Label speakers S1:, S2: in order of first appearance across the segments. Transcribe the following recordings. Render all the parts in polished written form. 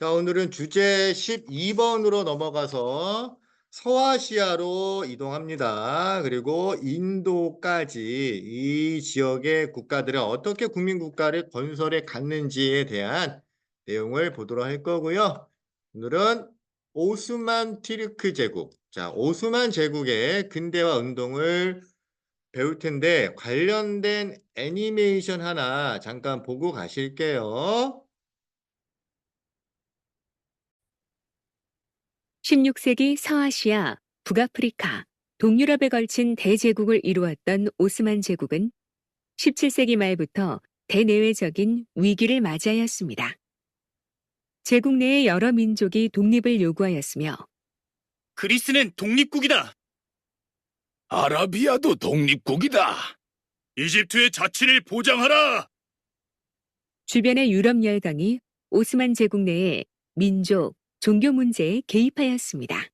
S1: 자, 오늘은 주제 12번으로 넘어가서 서아시아로 이동합니다. 그리고 인도까지 이 지역의 국가들은 어떻게 국민국가를 건설해 갔는지에 대한 내용을 보도록 할 거고요. 오늘은 오스만 티르크 제국. 자, 오스만 제국의 근대화 운동을 배울 텐데 관련된 애니메이션 하나 잠깐 보고 가실게요.
S2: 16세기 서아시아, 북아프리카, 동유럽에 걸친 대제국을 이루었던 오스만 제국은 17세기 말부터 대내외적인 위기를 맞이하였습니다. 제국 내의 여러 민족이 독립을 요구하였으며
S3: 그리스는 독립국이다.
S4: 아라비아도 독립국이다.
S3: 이집트의 자치를 보장하라.
S2: 주변의 유럽 열강이 오스만 제국 내의 민족, 종교 문제에 개입하였습니다.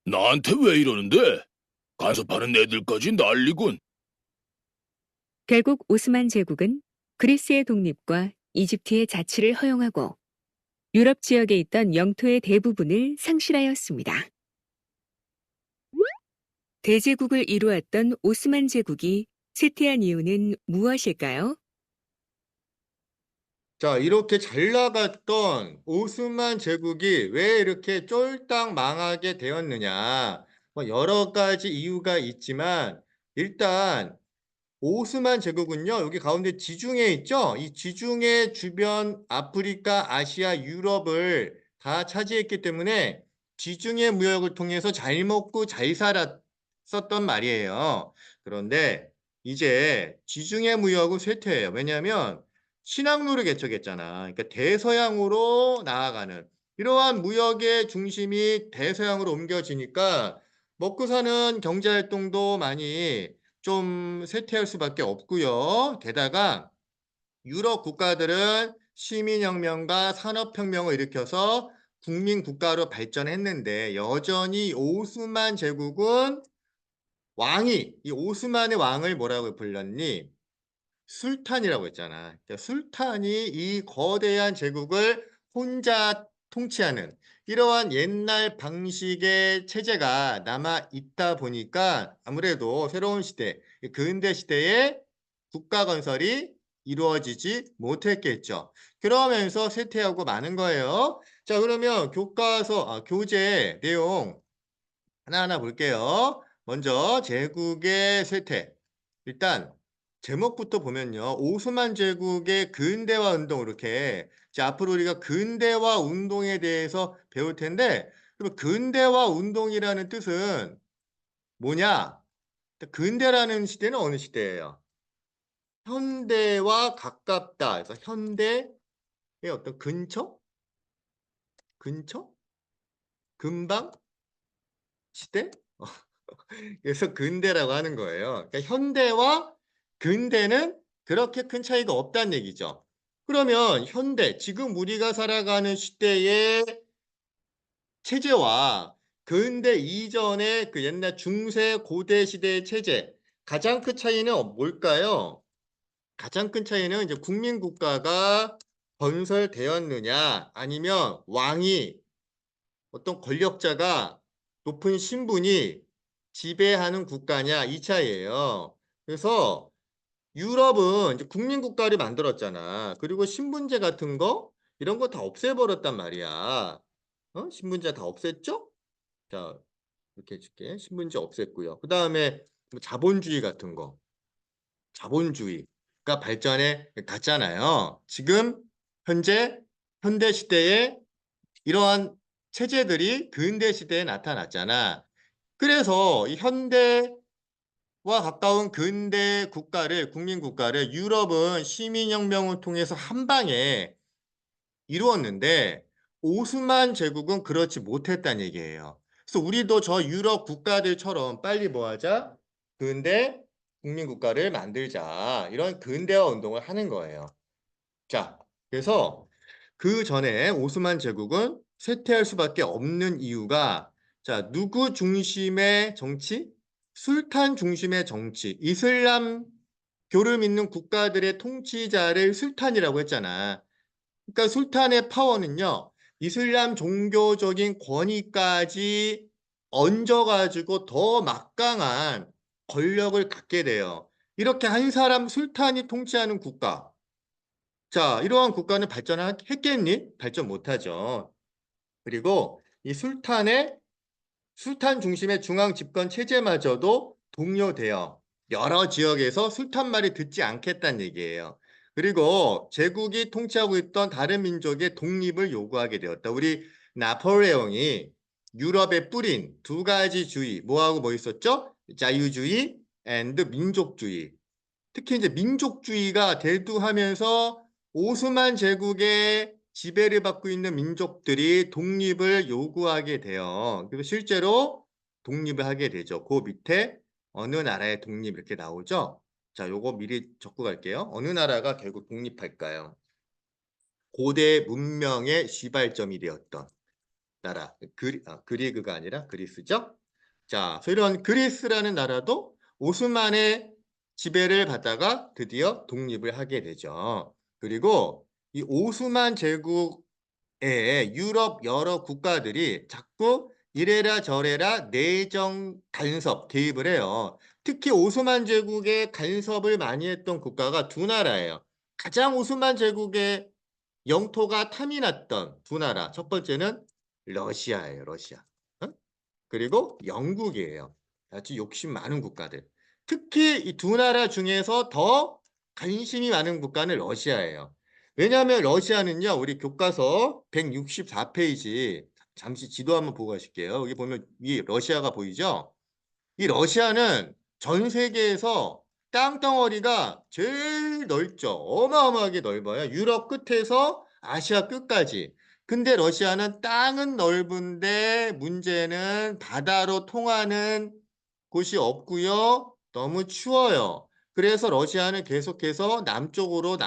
S4: 나한테 왜 이러는데? 간섭하는 애들까지 난리군.
S2: 결국 오스만 제국은 그리스의 독립과 이집트의 자치를 허용하고 유럽 지역에 있던 영토의 대부분을 상실하였습니다. 대제국을 이루었던 오스만 제국이 쇠퇴한 이유는 무엇일까요?
S1: 자, 이렇게 잘 나갔던 오스만 제국이 왜 이렇게 쫄딱 망하게 되었느냐? 뭐 여러 가지 이유가 있지만 일단 오스만 제국은요, 여기 가운데 지중해 있죠? 이 지중해 주변 아프리카, 아시아, 유럽을 다 차지했기 때문에 지중해 무역을 통해서 잘 먹고 잘 살았었던 말이에요. 그런데 이제 지중해 무역은 쇠퇴해요. 왜냐하면 신항로를 개척했잖아. 그러니까 대서양으로 나아가는 이러한 무역의 중심이 대서양으로 옮겨지니까 먹고 사는 경제 활동도 많이 좀 쇠퇴할 수밖에 없고요. 게다가 유럽 국가들은 시민혁명과 산업혁명을 일으켜서 국민국가로 발전했는데 여전히 오스만 제국은 이 오스만의 왕을 뭐라고 불렀니? 술탄이라고 했잖아. 그러니까 술탄이 이 거대한 제국을 혼자 통치하는 이러한 옛날 방식의 체제가 남아 있다 보니까 아무래도 새로운 시대, 근대 시대에 국가 건설이 이루어지지 못했겠죠. 그러면서 쇠퇴하고 마는 거예요. 자, 그러면 교재 내용 하나하나 볼게요. 먼저 제국의 쇠퇴. 일단 제목부터 보면요. 오스만 제국의 근대화 운동 이렇게 자, 앞으로 우리가 근대화 운동에 대해서 배울 텐데 그럼 근대화 운동이라는 뜻은 뭐냐? 근대라는 시대는 어느 시대예요? 현대와 가깝다. 그래서 현대의 어떤 근처? 근처? 금방? 시대? 그래서 근대라고 하는 거예요. 그러니까 현대와 근대는 그렇게 큰 차이가 없다는 얘기죠. 그러면 현대, 지금 우리가 살아가는 시대의 체제와 근대 이전의 그 옛날 중세 고대 시대의 체제, 가장 큰 차이는 뭘까요? 가장 큰 차이는 이제 국민국가가 건설되었느냐, 아니면 왕이 어떤 권력자가 높은 신분이 지배하는 국가냐 이 차이예요. 그래서 유럽은 이제 국민국가를 만들었잖아. 그리고 신분제 같은 거 이런 거 다 없애버렸단 말이야. 신분제 다 없앴죠? 자, 이렇게 해줄게. 신분제 없앴고요. 그 다음에 뭐 자본주의 같은 거, 자본주의가 발전해 갔잖아요. 지금 현재 현대 시대에 이러한 체제들이 근대 시대에 나타났잖아. 그래서 이 현대와 가까운 근대 국가를, 국민국가를 유럽은 시민혁명을 통해서 한 방에 이루었는데 오스만 제국은 그렇지 못했다는 얘기예요. 그래서 우리도 저 유럽 국가들처럼 빨리 뭐 하자? 근대 국민국가를 만들자. 이런 근대화 운동을 하는 거예요. 자, 그래서 그 전에 오스만 제국은 쇠퇴할 수밖에 없는 이유가 자, 누구 중심의 정치? 술탄 중심의 정치. 이슬람교를 믿는 국가들의 통치자를 술탄이라고 했잖아. 그러니까 술탄의 파워는요. 이슬람 종교적인 권위까지 얹어가지고 더 막강한 권력을 갖게 돼요. 이렇게 한 사람 술탄이 통치하는 국가. 자, 이러한 국가는 발전했겠니? 발전 못하죠. 그리고 이 술탄 중심의 중앙 집권 체제마저도 동요되어 여러 지역에서 술탄 말이 듣지 않겠다는 얘기예요. 그리고 제국이 통치하고 있던 다른 민족의 독립을 요구하게 되었다. 우리 나폴레옹이 유럽에 뿌린 두 가지 주의, 뭐하고 뭐 있었죠? 자유주의 and 민족주의. 특히 이제 민족주의가 대두하면서 오스만 제국의 지배를 받고 있는 민족들이 독립을 요구하게 돼요. 그래서 실제로 독립을 하게 되죠. 그 밑에 어느 나라의 독립 이렇게 나오죠. 자, 요거 미리 적고 갈게요. 어느 나라가 결국 독립할까요? 고대 문명의 시발점이 되었던 나라. 그리그가 아니라 그리스죠. 자, 이런 그리스라는 나라도 오스만의 지배를 받다가 드디어 독립을 하게 되죠. 그리고 이 오스만 제국의 유럽 여러 국가들이 자꾸 이래라 저래라 내정 간섭 개입을 해요. 특히 오스만 제국에 간섭을 많이 했던 국가가 두 나라예요. 가장 오스만 제국의 영토가 탐이 났던 두 나라. 첫 번째는 러시아예요. 러시아. 어? 그리고 영국이에요. 아주 욕심 많은 국가들. 특히 이 두 나라 중에서 더 관심이 많은 국가는 러시아예요. 왜냐하면 러시아는요, 우리 교과서 164페이지, 잠시 지도 한번 보고 가실게요. 여기 보면 이 러시아가 보이죠? 이 러시아는 전 세계에서 땅덩어리가 제일 넓죠. 어마어마하게 넓어요. 유럽 끝에서 아시아 끝까지. 근데 러시아는 땅은 넓은데 문제는 바다로 통하는 곳이 없고요. 너무 추워요. 그래서 러시아는 계속해서 남쪽으로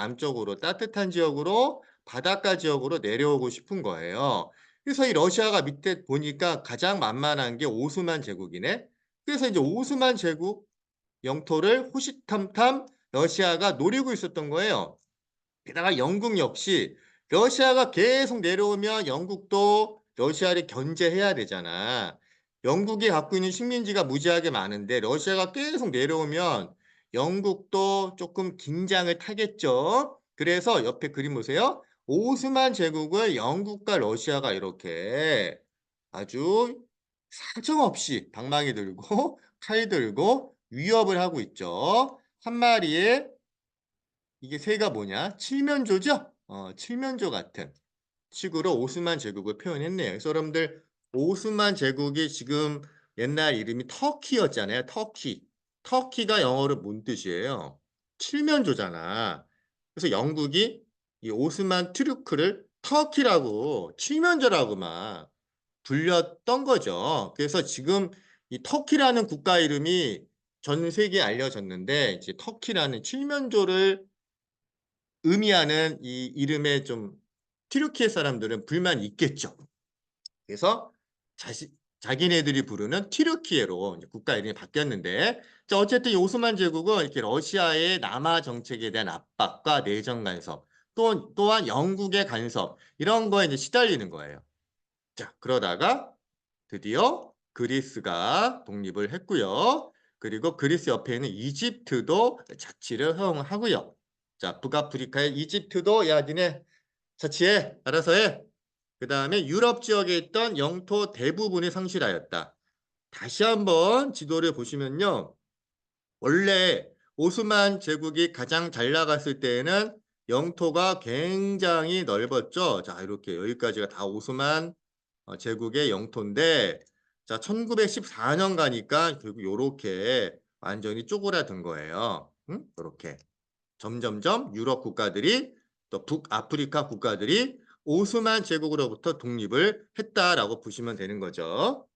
S1: 따뜻한 지역으로 바닷가 지역으로 내려오고 싶은 거예요. 그래서 이 러시아가 밑에 보니까 가장 만만한 게 오스만 제국이네. 그래서 이제 오스만 제국 영토를 호시탐탐 러시아가 노리고 있었던 거예요. 게다가 영국 역시 러시아가 계속 내려오면 영국도 러시아를 견제해야 되잖아. 영국이 갖고 있는 식민지가 무지하게 많은데 러시아가 계속 내려오면 영국도 조금 긴장을 타겠죠. 그래서 옆에 그림 보세요. 오스만 제국을 영국과 러시아가 이렇게 아주 사정없이 방망이 들고 칼 들고 위협을 하고 있죠. 한 마리의 이게 새가 뭐냐? 칠면조죠? 칠면조 같은 식으로 오스만 제국을 표현했네요. 그래서 여러분들 오스만 제국이 지금 옛날 이름이 터키였잖아요. 터키. 터키가 영어로 뭔 뜻이에요? 칠면조잖아. 그래서 영국이 이 오스만 트루크를 터키라고 칠면조라고 막 불렸던 거죠. 그래서 지금 이 터키라는 국가 이름이 전 세계에 알려졌는데 이제 터키라는 칠면조를 의미하는 이 이름에 좀 튀르키예 사람들은 불만이 있겠죠. 그래서 자기네들이 부르는 튀르키예로 이제 국가 이름이 바뀌었는데, 자, 어쨌든 이 오스만 제국은 이렇게 러시아의 남하 정책에 대한 압박과 내정 간섭, 또한 영국의 간섭 이런 거에 이제 시달리는 거예요. 자, 그러다가 드디어 그리스가 독립을 했고요. 그리고 그리스 옆에 있는 이집트도 자치를 허용하고요. 자, 북아프리카의 이집트도 야, 니네 자치해. 알아서 해. 그 다음에 유럽 지역에 있던 영토 대부분이 상실하였다. 다시 한번 지도를 보시면요. 원래 오스만 제국이 가장 잘 나갔을 때에는 영토가 굉장히 넓었죠. 자, 이렇게 여기까지가 다 오스만 제국의 영토인데, 자, 1914년 가니까 결국 요렇게 완전히 쪼그라든 거예요. 응? 이렇게 점점점 유럽 국가들이 또 북아프리카 국가들이 오스만 제국으로부터 독립을 했다라고 보시면 되는 거죠.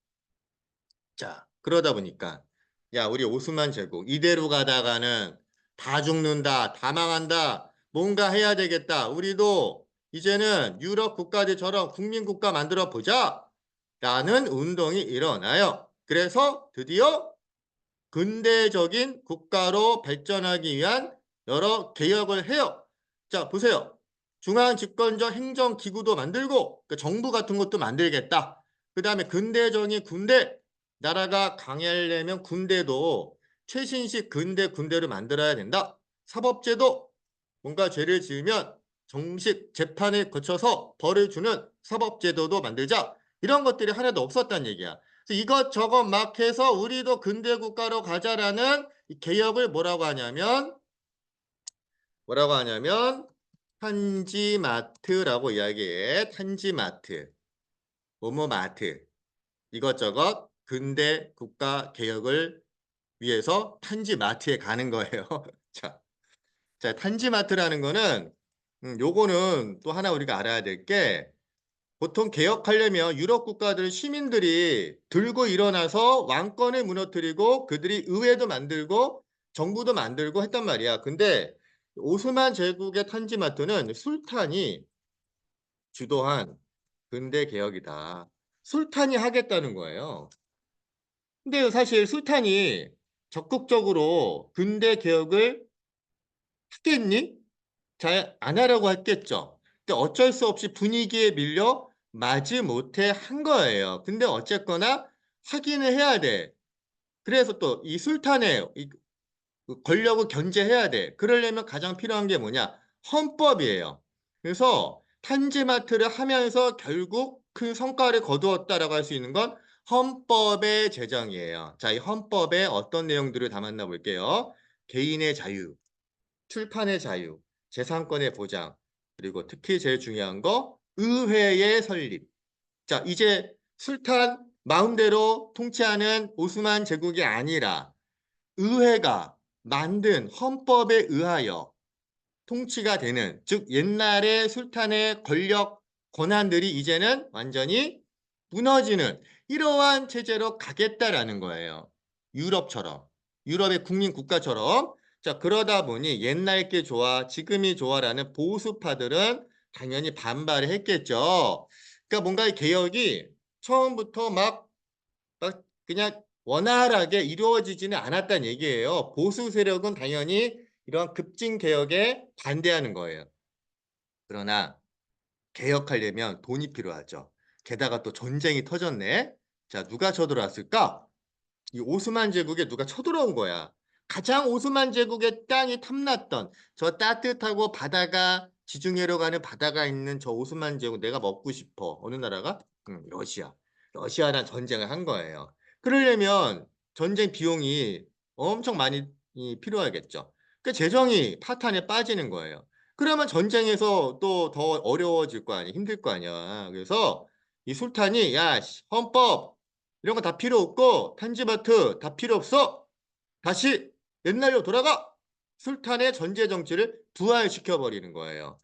S1: 자, 그러다 보니까 야, 우리 오스만 제국 이대로 가다가는 다 죽는다, 다 망한다, 뭔가 해야 되겠다. 우리도 이제는 유럽 국가들처럼 국민국가 만들어 보자 라는 운동이 일어나요. 그래서 드디어 근대적인 국가로 발전하기 위한 여러 개혁을 해요. 자, 보세요. 중앙 집권적 행정기구도 만들고 그 정부 같은 것도 만들겠다. 그 다음에 근대정의 군대, 나라가 강하려면 군대도 최신식 군대를 만들어야 된다. 사법제도, 뭔가 죄를 지으면 정식 재판을 거쳐서 벌을 주는 사법제도도 만들자. 이런 것들이 하나도 없었단 얘기야. 그래서 이것저것 막 해서 우리도 근대국가로 가자라는 이 개혁을 뭐라고 하냐면 탄지마트라고 이야기해. 탄지마트, 뭐뭐마트. 이것저것 근대 국가 개혁을 위해서 탄지마트에 가는 거예요. 자, 탄지마트라는 거는 요거는 또 하나 우리가 알아야 될 게 보통 개혁하려면 유럽 국가들 시민들이 들고 일어나서 왕권을 무너뜨리고 그들이 의회도 만들고 정부도 만들고 했단 말이야. 근데 오스만 제국의 탄지마트는 술탄이 주도한 근대 개혁이다. 술탄이 하겠다는 거예요. 근데 사실 술탄이 적극적으로 근대 개혁을 하겠니? 잘 안 하려고 했겠죠. 근데 어쩔 수 없이 분위기에 밀려 마지못해 한 거예요. 근데 어쨌거나 하기는 해야 돼. 그래서 또 이 술탄의 그 권력을 견제해야 돼. 그러려면 가장 필요한 게 뭐냐? 헌법이에요. 그래서 탄지마트를 하면서 결국 큰 성과를 거두었다라고 할 수 있는 건 헌법의 제정이에요. 자, 이 헌법에 어떤 내용들을 담았나 볼게요. 개인의 자유, 출판의 자유, 재산권의 보장, 그리고 특히 제일 중요한 거 의회의 설립. 자, 이제 술탄 마음대로 통치하는 오스만 제국이 아니라 의회가 만든 헌법에 의하여 통치가 되는, 즉 옛날의 술탄의 권력 권한들이 이제는 완전히 무너지는 이러한 체제로 가겠다라는 거예요. 유럽처럼, 유럽의 국민 국가처럼. 자, 그러다 보니 옛날 게 좋아, 지금이 좋아라는 보수파들은 당연히 반발을 했겠죠. 그러니까 뭔가 이 개혁이 처음부터 막 그냥 원활하게 이루어지지는 않았다는 얘기예요. 보수 세력은 당연히 이러한 급진 개혁에 반대하는 거예요. 그러나 개혁하려면 돈이 필요하죠. 게다가 또 전쟁이 터졌네. 자, 누가 쳐들어왔을까? 이 오스만 제국에 누가 쳐들어온 거야. 가장 오스만 제국의 땅이 탐났던 저 따뜻하고 바다가 지중해로 가는 바다가 있는 저 오스만 제국 내가 먹고 싶어. 어느 나라가? 러시아. 러시아랑 전쟁을 한 거예요. 그러려면 전쟁 비용이 엄청 많이 필요하겠죠. 그 재정이 파탄에 빠지는 거예요. 그러면 전쟁에서 또 더 어려워질 거 아니야. 힘들 거 아니야. 그래서 이 술탄이 야, 헌법 이런 거 다 필요 없고 탄지마트 다 필요 없어. 다시 옛날로 돌아가. 술탄의 전제 정치를 부활시켜 버리는 거예요.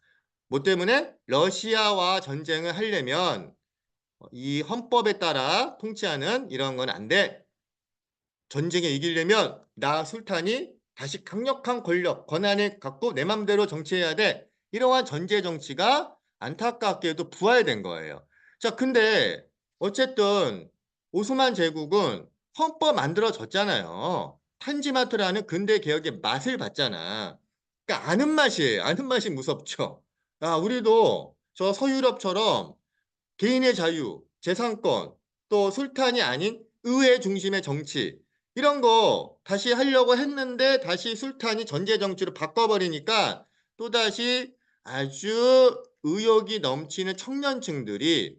S1: 뭐 때문에? 러시아와 전쟁을 하려면 이 헌법에 따라 통치하는 이런 건 안 돼. 전쟁에 이기려면 나 술탄이 다시 강력한 권력, 권한을 갖고 내 맘대로 정치해야 돼. 이러한 전제 정치가 안타깝게도 부활된 거예요. 자, 근데 어쨌든 오스만 제국은 헌법 만들어졌잖아요. 탄지마트라는 근대 개혁의 맛을 봤잖아. 그러니까 아는 맛이에요. 아는 맛이 무섭죠. 아, 우리도 저 서유럽처럼 개인의 자유, 재산권, 또 술탄이 아닌 의회 중심의 정치 이런 거 다시 하려고 했는데 다시 술탄이 전제 정치로 바꿔버리니까 또다시 아주 의욕이 넘치는 청년층들이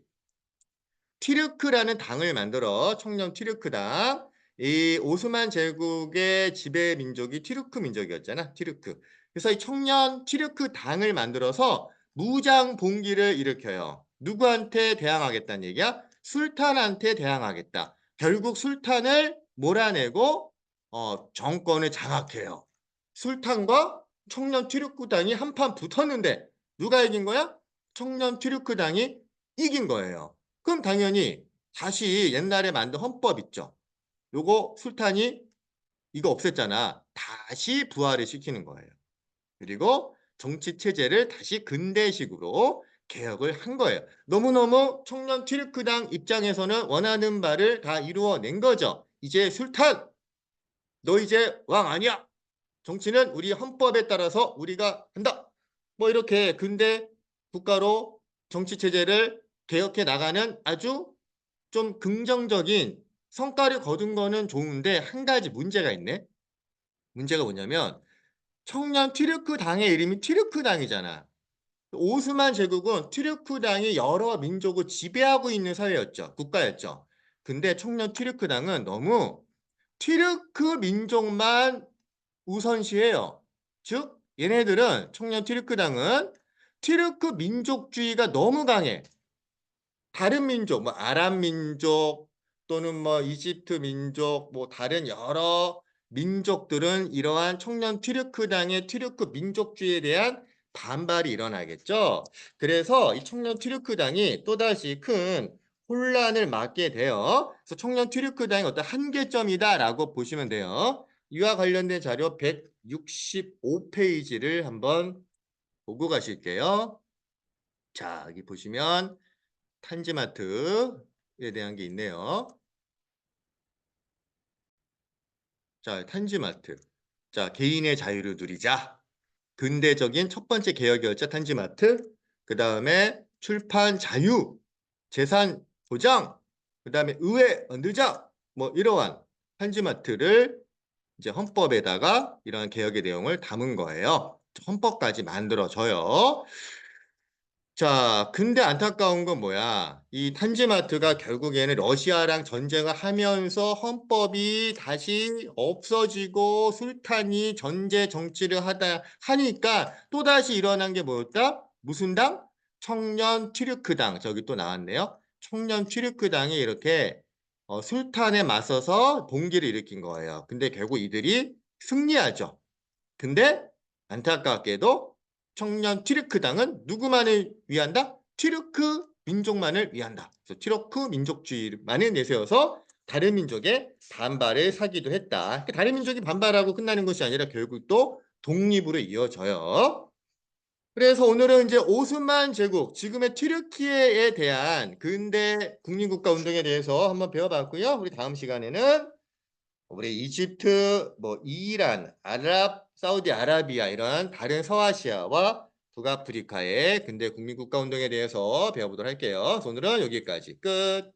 S1: 티르크라는 당을 만들어 청년 티르크당. 이 오스만 제국의 지배 민족이 티르크 민족이었잖아. 티르크. 그래서 이 청년 티르크 당을 만들어서 무장 봉기를 일으켜요. 누구한테 대항하겠다는 얘기야? 술탄한테 대항하겠다. 결국 술탄을 몰아내고 정권을 장악해요. 술탄과 청년 티르크당이 한판 붙었는데 누가 이긴 거야? 청년 티르크당이 이긴 거예요. 그럼 당연히 다시 옛날에 만든 헌법 있죠. 요거 술탄이 이거 없앴잖아. 다시 부활을 시키는 거예요. 그리고 정치 체제를 다시 근대식으로 개혁을 한 거예요. 너무너무 청년 티르크당 입장에서는 원하는 바를 다 이루어낸 거죠. 이제 술탄, 너 이제 왕 아니야. 정치는 우리 헌법에 따라서 우리가 한다. 뭐 이렇게 근대 국가로 정치 체제를 개혁해 나가는 아주 좀 긍정적인 성과를 거둔 거는 좋은데 한 가지 문제가 있네. 문제가 뭐냐면 청년 튀르크 당의 이름이 튀르크 당이잖아. 오스만 제국은 튀르크 당이 여러 민족을 지배하고 있는 사회였죠. 국가였죠. 근데 청년 튀르크 당은 너무 튀르크 민족만 우선시해요. 즉 얘네들은 청년 튀르크 당은 튀르크 민족주의가 너무 강해. 다른 민족, 뭐 아랍 민족 또는 뭐 이집트 민족, 뭐 다른 여러 민족들은 이러한 청년 튀르크당의 튀르크 민족주의에 대한 반발이 일어나겠죠. 그래서 이 청년 튀르크당이 또다시 큰 혼란을 맞게 돼요. 그래서 청년 튀르크당의 어떤 한계점이다라고 보시면 돼요. 이와 관련된 자료 165페이지를 한번 보고 가실게요. 자, 여기 보시면 탄지마트에 대한 게 있네요. 자, 탄지마트. 자, 개인의 자유를 누리자. 근대적인 첫 번째 개혁이었죠, 탄지마트. 그 다음에 출판 자유, 재산 보장, 그 다음에 의회 만들자. 뭐 이러한 탄지마트를 이제 헌법에다가 이러한 개혁의 내용을 담은 거예요. 헌법까지 만들어져요. 자, 근데 안타까운 건 뭐야? 이 탄지마트가 결국에는 러시아랑 전쟁을 하면서 헌법이 다시 없어지고 술탄이 전제 정치를 하다 하니까 또다시 일어난 게 뭐였다? 무슨 당? 청년 튀르크당. 저기 또 나왔네요. 청년 튀르크당이 이렇게 술탄에 맞서서 봉기를 일으킨 거예요. 근데 결국 이들이 승리하죠. 근데 안타깝게도 청년 튀르크당은 누구만을 위한다? 튀르크 민족만을 위한다. 그래서 튀르크 민족주의만을 내세워서 다른 민족의 반발을 사기도 했다. 다른 민족이 반발하고 끝나는 것이 아니라 결국 또 독립으로 이어져요. 그래서 오늘은 이제 오스만 제국, 지금의 튀르키예에 대한 근대 국민국가 운동에 대해서 한번 배워봤고요. 우리 다음 시간에는 우리 이집트, 뭐 이란, 사우디아라비아 이런 다른 서아시아와 북아프리카의 근대 국민국가 운동에 대해서 배워보도록 할게요. 그래서 오늘은 여기까지 끝.